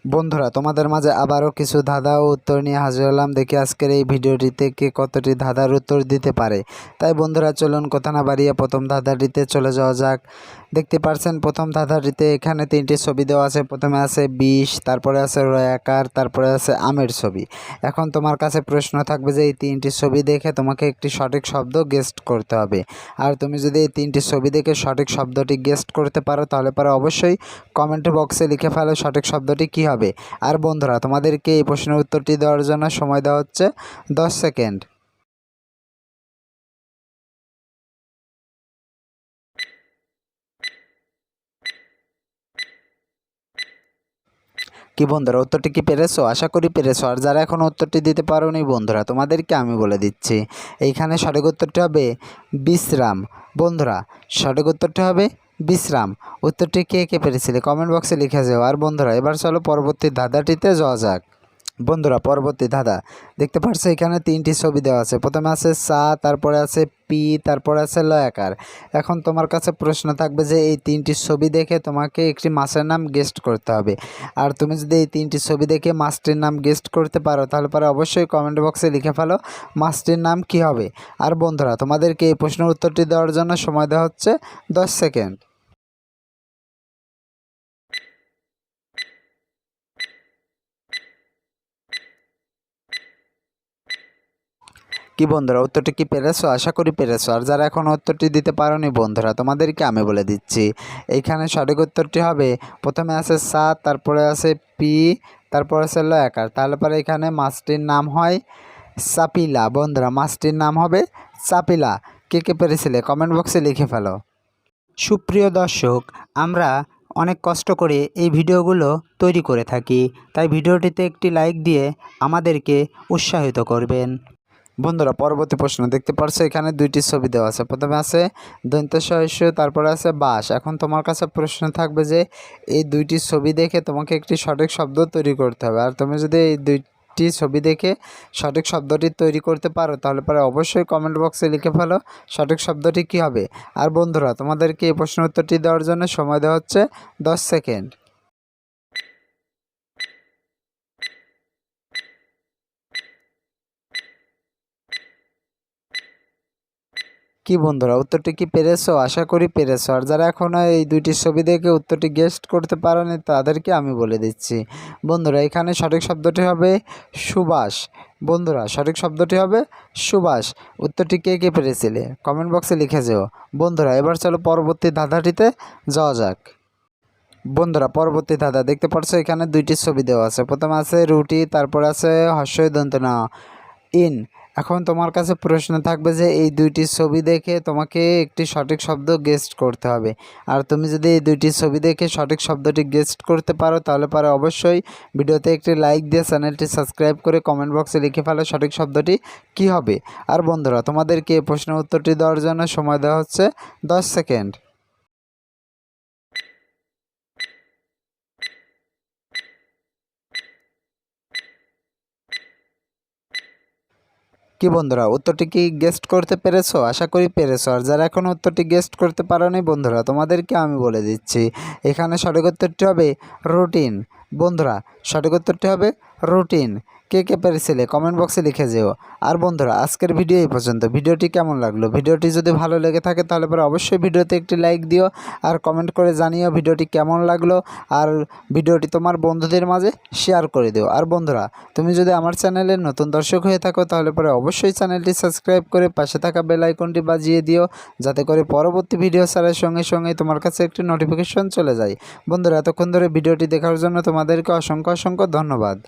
বন্ধুরা, তোমাদের মাঝে আবারও কিছু ধাঁধা ও উত্তর নিয়ে হাজির হলাম। দেখি আজকের এই ভিডিওটিতে কে কতটি ধাঁধার উত্তর দিতে পারে। তাই বন্ধুরা, চলুন কথা না বাড়িয়ে প্রথম ধাঁধাটিতে চলে যাওয়া যাক। দেখতে পাচ্ছেন প্রথম ধাঁধাটিতে এখানে তিনটি ছবি দেওয়া আছে। প্রথমে আছে 20, তারপরে আছে রয়াকার, তারপরে আছে আমের ছবি। এখন তোমার কাছে প্রশ্ন থাকবে যে এই তিনটি ছবি দেখে তোমাকে একটি সঠিক শব্দ গেস্ট করতে হবে। আর তুমি যদি এই তিনটি ছবি দেখে সঠিক শব্দটি গেস্ট করতে পারো তাহলে পরে অবশ্যই কমেন্ট বক্সে লিখে ফেলো সঠিক শব্দটি কী হবে। আর বন্ধুরা, তোমাদেরকে এই প্রশ্নের উত্তরটি দেওয়ার জন্য সময় দেওয়া হচ্ছে 10 সেকেন্ড। কি বন্ধুরা, উত্তরটি কি পেরেছো? আশা করি পেরেছো। আর যারা এখন উত্তরটি দিতে পারোনি বন্ধুরা, তোমাদেরকে আমি বলে দিচ্ছি, এইখানে সঠিক উত্তরটি হবে বিশ্রাম। বন্ধুরা, সঠিক উত্তরটি হবে বিশ্রাম। উত্তরটি কে কে পেরেছিলে কমেন্ট বক্সে লিখে যাও। আর বন্ধুরা, এবার চলো পরবর্তী ধাঁধাটিতে যাওয়া যাক। বন্ধুরা, পরবর্তী ধাঁধা দেখতে পাচ্ছ এখানে তিনটি ছবি দেওয়া আছে। প্রথমে আছে সা, তারপরে আছে পি, তারপরে আছে লয়াকার। এখন তোমার কাছে প্রশ্ন থাকবে যে এই তিনটি ছবি দেখে তোমাকে একটি মাছের নাম গেস্ট করতে হবে। আর তুমি যদি এই তিনটি ছবি দেখে মাছটির নাম গেস্ট করতে পারো তাহলে পরে অবশ্যই কমেন্ট বক্সে লিখে ফেলো মাছটির নাম কি হবে। আর বন্ধুরা, তোমাদেরকে এই প্রশ্নের উত্তরটি দেওয়ার জন্য সময় দেওয়া হচ্ছে 10 সেকেন্ড। কি বন্ধুরা, উত্তরটি কি পেরেছো? আশা করি পেরেছো। আর যারা এখন উত্তরটি দিতে পারোনি বন্ধুরা, তোমাদেরকে আমি বলে দিচ্ছি, এইখানে সঠিক উত্তরটি হবে প্রথমে আছে সা, তারপরে আছে পি, তারপর আছে লয়াকার। তাহলে পরে এখানে মাছটির নাম হয় চাপিলা। বন্ধুরা, মাছটির নাম হবে চাপিলা। কে কে পেরেছিলে কমেন্ট বক্সে লিখে ফেলো। সুপ্রিয় দর্শক, আমরা অনেক কষ্ট করে এই ভিডিওগুলো তৈরি করে থাকি, তাই ভিডিওটিতে একটি লাইক দিয়ে আমাদেরকে উৎসাহিত করবেন। বন্ধুরা, পরবর্তী প্রশ্ন দেখতে পাচ্ছ এখানে দুইটি ছবি দেওয়া আছে। প্রথমে আছে দন্ত্য সহিষ্য, তারপরে আছে বাস। এখন তোমার কাছে প্রশ্ন থাকবে যে এই দুইটি ছবি দেখে তোমাকে একটি সঠিক শব্দ তৈরি করতে হবে। আর তুমি যদি এই দুইটি ছবি দেখে সঠিক শব্দটি তৈরি করতে পারো তাহলে পরে অবশ্যই কমেন্ট বক্সে লিখে ফেলো সঠিক শব্দটি কী হবে। আর বন্ধুরা, তোমাদেরকে এই প্রশ্নের উত্তরটি দেওয়ার জন্য সময় দেওয়া হচ্ছে 10 সেকেন্ড। কি বন্ধুরা, উত্তরটি কি পেরেছো? আশা করি পেরেছো। আর যারা এখনও এই দুইটি ছবি দেখে উত্তরটি গেস্ট করতে পারোনি তাদেরকে আমি বলে দিচ্ছি। বন্ধুরা, এখানে সঠিক শব্দটি হবে সুবাস। বন্ধুরা, সঠিক শব্দটি হবে সুবাস। উত্তরটি কে কে পেরেছিলে কমেন্ট বক্সে লিখে যেও। বন্ধুরা, এবার চলো পরবর্তী ধাঁধাটিতে যাওয়া যাক। বন্ধুরা, পরবর্তী ধাঁধা দেখতে পাচ্ছ এখানে দুইটি ছবি দেওয়া আছে। প্রথমে আছে রুটি, তারপর আছে হর্ষই দন্ত ন ইন। এখন তোমার কাছে প্রশ্ন থাকবে যে এই দুইটি ছবি দেখে তোমাকে একটি সঠিক শব্দ গেস্ট করতে হবে। আর তুমি যদি এই দুইটি ছবি দেখে সঠিক শব্দটি গেস্ট করতে পারো তাহলে পরে অবশ্যই ভিডিওতে একটি লাইক দিয়ে চ্যানেলটি সাবস্ক্রাইব করে কমেন্ট বক্সে লিখে ফেলো সঠিক শব্দটি কী হবে। আর বন্ধুরা, তোমাদেরকে এই প্রশ্নের উত্তরটি দেওয়ার জন্য সময় দেওয়া হচ্ছে 10 সেকেন্ড। কি বন্ধুরা, উত্তরটি কি গেস্ট করতে পেরেছো? আশা করি পেরেছো। আর যারা এখনও উত্তরটি গেস্ট করতে পারোনি বন্ধুরা, তোমাদেরকে আমি বলে দিচ্ছি, এখানে সঠিক উত্তরটি হবে রুটিন। বন্ধুরা, সঠিক উত্তরটি হবে রুটিন। কে কে পেরেছিলে কমেন্ট বক্সে লিখে যেও। আর বন্ধুরা, আজকের ভিডিও এই পর্যন্ত। ভিডিওটি কেমন লাগলো? ভিডিওটি যদি ভালো লেগে থাকে তাহলে পরে অবশ্যই ভিডিওতে একটি লাইক দিও আর কমেন্ট করে জানিও ভিডিওটি কেমন লাগলো। আর ভিডিওটি তোমার বন্ধুদের মাঝে শেয়ার করে দিও। আর বন্ধুরা, তুমি যদি আমার চ্যানেলের নতুন দর্শক হয়ে থাকো তাহলে পরে অবশ্যই চ্যানেলটি সাবস্ক্রাইব করে পাশে থাকা বেল আইকনটি বাজিয়ে দিও, যাতে করে পরবর্তী ভিডিও ছাড়ার সঙ্গে সঙ্গে তোমার কাছে একটি নোটিফিকেশন চলে যায়। বন্ধুরা, এতক্ষণ ধরে ভিডিওটি দেখার জন্য তোমাদেরকে অসংখ্য অসংখ্য ধন্যবাদ।